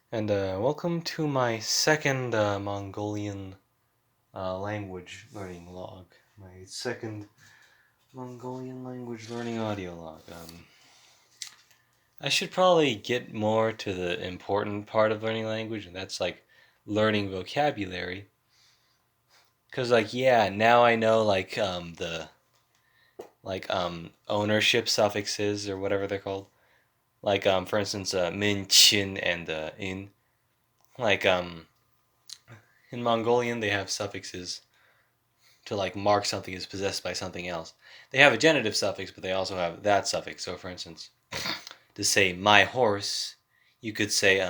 And welcome to my second Mongolian language learning log. My second Mongolian language learning audio log. I should probably get more to the important part of learning language, and that's like learning vocabulary. Cause now I know the ownership suffixes or whatever they're called. For instance, min, chin, and in. Like in Mongolian, they have suffixes to mark something as possessed by something else. They have a genitive suffix, but they also have that suffix. So, for instance, to say my horse, you could say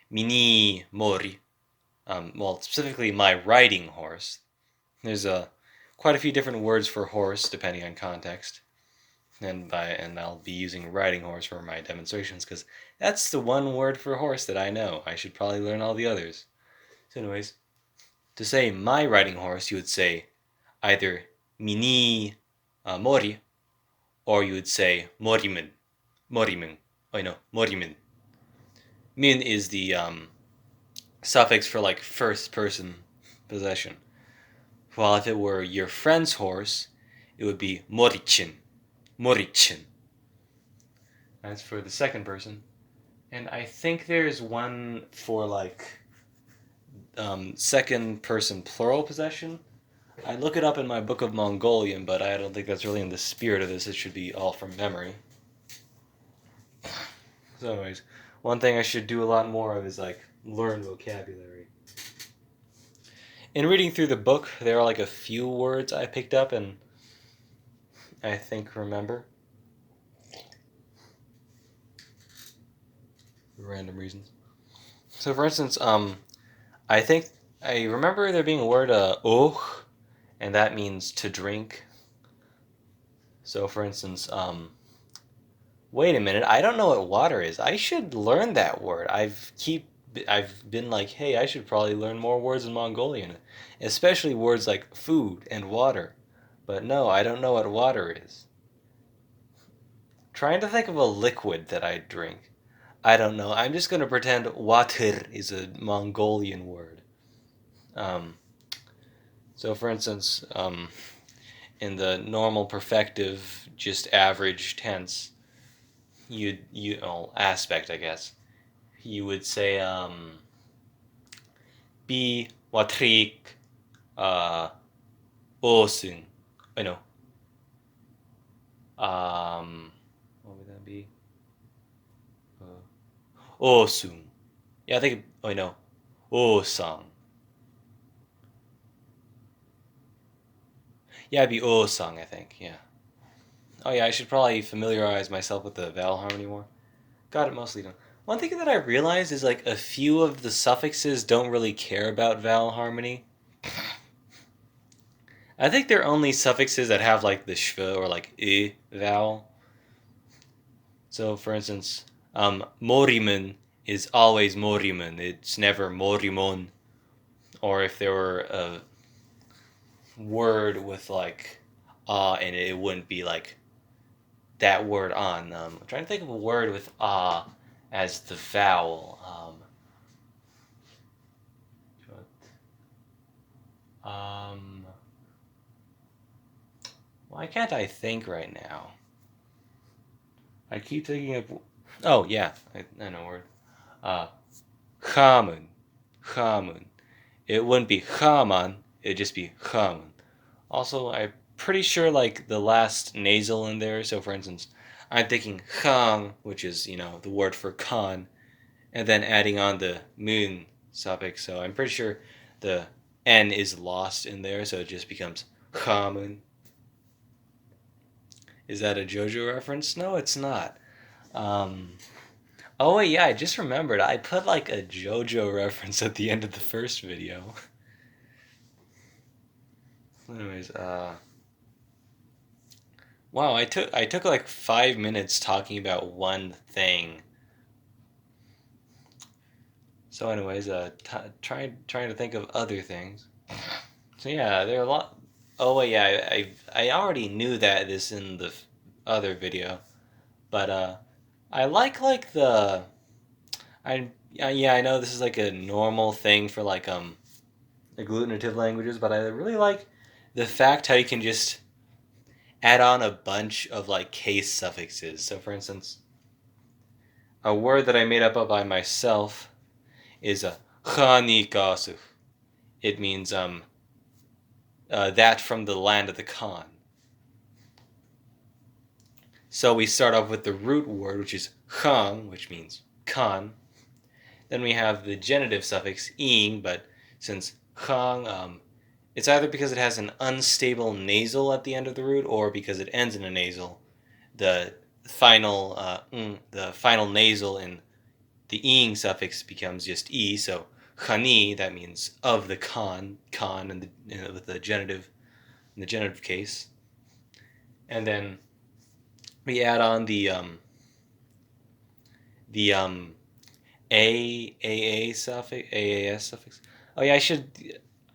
mini mori. Specifically my riding horse. There's quite a few different words for horse depending on context, and I'll be using riding horse for my demonstrations because that's the one word for horse that I know. I should probably learn all the others. So, anyways, to say my riding horse, you would say either mini mori, or you would say morimin. Morimin. Oh no, morimin. Min is the suffix for first person possession. While if it were your friend's horse, it would be morichin. Morichin. That's for the second person. And I think there's one for second person plural possession. I look it up in my book of Mongolian, but I don't think that's really in the spirit of this. It should be all from memory. So anyways, one thing I should do a lot more of is learn vocabulary. In reading through the book, there are a few words I picked up and I think remember. For random reasons. So for instance, I think I remember there being a word och, and that means to drink. So for instance, wait a minute, I don't know what water is. I should learn that word. I've been like, hey, I should probably learn more words in Mongolian, especially words like food and water. But no, I don't know what water is. Trying to think of a liquid that I drink. I don't know. I'm just going to pretend water is a Mongolian word. So for instance, in the normal perfective, just average tense, aspect, I guess, you would say be watrik osun. I know. What would that be? Osun. Yeah, I think. I know. Osang. Yeah, it'd be Osang, I think. Yeah. Oh yeah, I should probably familiarize myself with the vowel harmony more. Got it mostly done. One thing that I realized is a few of the suffixes don't really care about vowel harmony. I think they're only suffixes that have the shv or I vowel. So for instance, morimen is always morimen. It's never morimon. Or if there were a word with in it, it wouldn't be that word on. I'm trying to think of a word with as the vowel. Why can't I think right now? I keep thinking of. Oh yeah, I know a word. Chamun, chamun. It wouldn't be chaman. It'd just be chamun. Also, I'm pretty sure the last nasal in there. So for instance, I'm thinking khang, which is the word for Khan, and then adding on the moon suffix. So I'm pretty sure the N is lost in there, so it just becomes Khamun. Is that a JoJo reference? No, it's not. Oh wait, yeah, I just remembered. I put a JoJo reference at the end of the first video. Anyways, wow, I took 5 minutes talking about one thing. So anyways, trying to think of other things. So yeah, there are a lot. Oh wait, yeah, I already knew that this in the other video, but I like the Yeah, I know this is like a normal thing for like agglutinative languages, but I really like the fact how you can just add on a bunch of like case suffixes. So for instance, a word that I made up by myself is a khanikasu. It means that from the land of the Khan. So we start off with the root word, which is khang, which means Khan. Then we have the genitive suffix ing, but since khang, it's either because it has an unstable nasal at the end of the root, or because it ends in a nasal. The the final nasal in the ing suffix becomes just e. So khani, that means of the Khan, with the genitive in the genitive case, and then we add on the aas suffix. Oh yeah,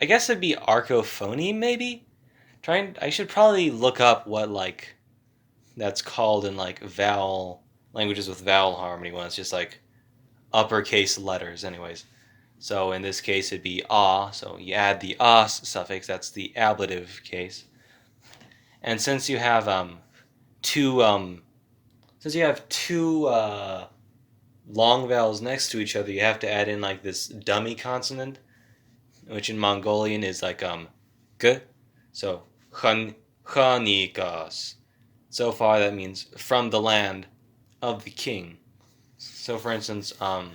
I guess it'd be archophony maybe. I should probably look up what like that's called in like vowel languages with vowel harmony when it's just like uppercase letters. Anyways, so in this case it'd be ah. So you add the as suffix. That's the ablative case. And two since you have two long vowels next to each other, you have to add in like this dummy consonant, which in Mongolian is like g. So khanikas. So far that means from the land of the king. So for instance, uh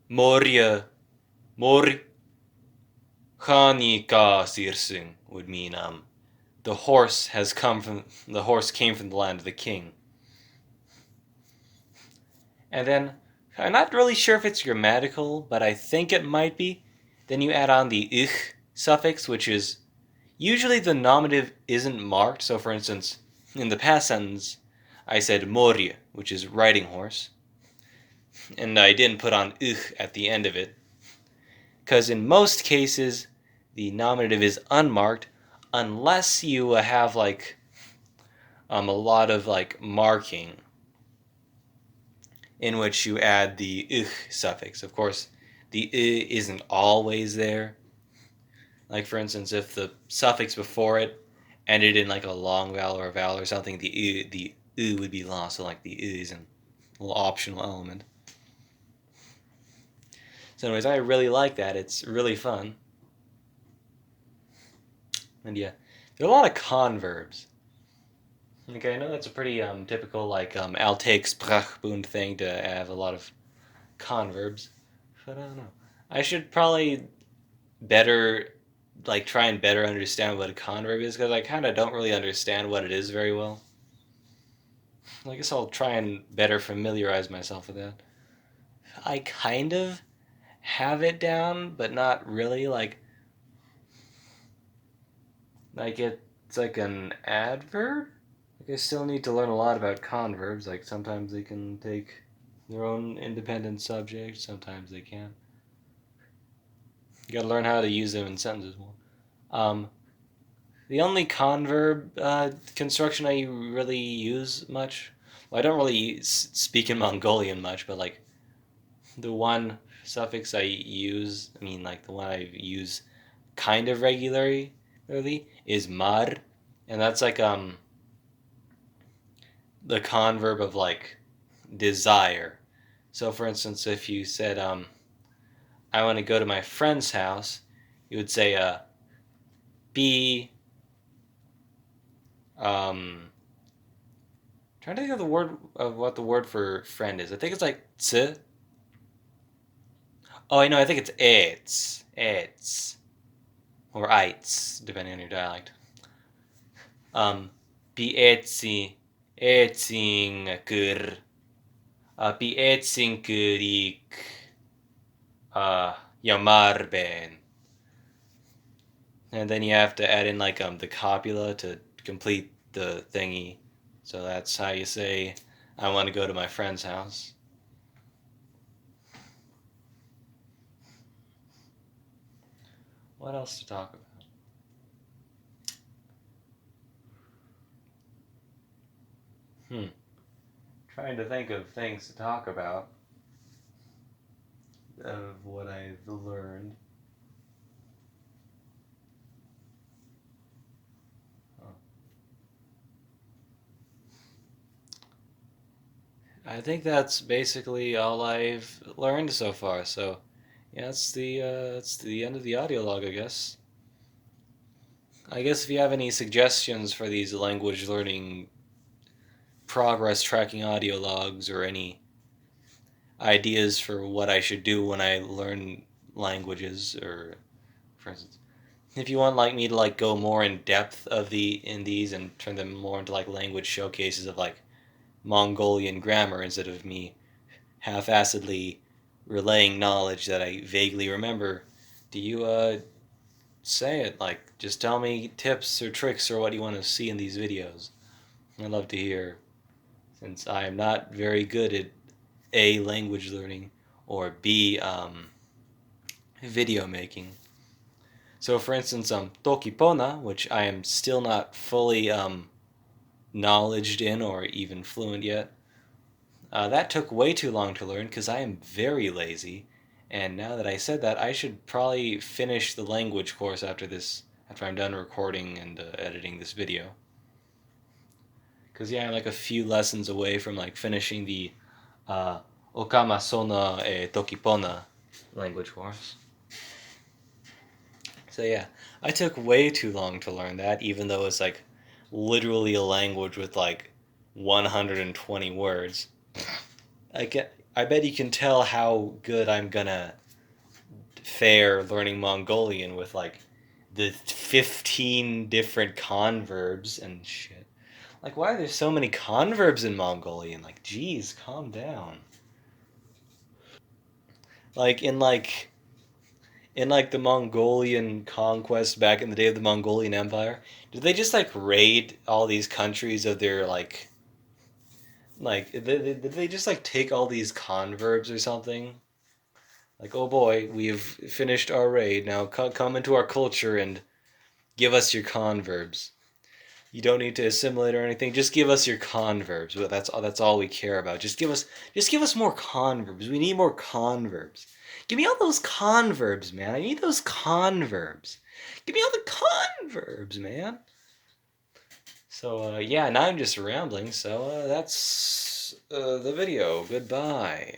Morya Mor Khanikasirsin would mean the horse came from the land of the king. And then I'm not really sure if it's grammatical, but I think it might be. Then you add on the ich suffix, which is usually the nominative isn't marked. So for instance, in the past sentence, I said morya, which is riding horse, and I didn't put on ich at the end of it, because in most cases the nominative is unmarked unless you have like a lot of like marking in which you add the ich suffix. Of course, the I isn't always there. Like for instance, if the suffix before it ended in like a long vowel or a vowel or something, the I would be lost. So like the I is a little optional element. So anyways, I really like that. It's really fun. And yeah, there are a lot of converbs. Okay, I know that's a pretty typical like Altaic Sprachbund thing to have a lot of converbs, but I don't know. I should probably better like try and better understand what a converb is because I kind of don't really understand what it is very well. I guess I'll try and better familiarize myself with that. I kind of have it down, but not really. Like it's like an adverb. Like I still need to learn a lot about converbs. Like sometimes they can take their own independent subject. Sometimes they can't. You gotta learn how to use them in sentences more. Um, the only converb construction I really use much, well, I don't really speak in Mongolian much, but like the one suffix I use, I mean like the one I use kind of regularly is mar, and that's like the converb of like desire. So for instance, if you said I want to go to my friend's house, you would say be trying to think of the word of what the word for friend is. I think it's like ts. Oh, I know. I think it's ets, or ites, depending on your dialect. Be etsi, etsingur, be etsingurik, yamarben. And then you have to add in like the copula to complete the thingy. So that's how you say I want to go to my friend's house. What else to talk about? trying to think of things to talk about of what I've learned. Oh. I think that's basically all I've learned so far. So, yeah, that's the end of the audio log, I guess. I guess if you have any suggestions for these language learning progress tracking audio logs or any ideas for what I should do when I learn languages, or for instance, if you want like me to like go more in depth of the in these and turn them more into like language showcases of like Mongolian grammar instead of me half-assedly relaying knowledge that I vaguely remember, do you say it? Like, just tell me tips or tricks or what you want to see in these videos. I'd love to hear, since I am not very good at A, language learning, or B, video making. So, for instance, Tokipona, which I am still not fully knowledged in or even fluent yet, that took way too long to learn because I am very lazy. And now that I said that, I should probably finish the language course after this, after I'm done recording and editing this video. Because yeah, I'm like a few lessons away from like finishing the uh, Okama Sona Tokipona language course. So yeah, I took way too long to learn that, even though it's like literally a language with like 120 words. I bet you can tell how good I'm gonna fare learning Mongolian with like the 15 different converbs and shit. Like, why are there so many converbs in Mongolian? Like, geez, calm down. Like in like the Mongolian conquest back in the day of the Mongolian Empire, did they just like raid all these countries of their like did they just like take all these converbs or something? Like, oh boy, we've finished our raid. Now come into our culture and give us your converbs. You don't need to assimilate or anything. Just give us your converbs. But that's all we care about. Just give us more converbs. We need more converbs. Give me all those converbs, man. I need those converbs. Give me all the converbs, man. So yeah, now I'm just rambling. So that's the video. Goodbye.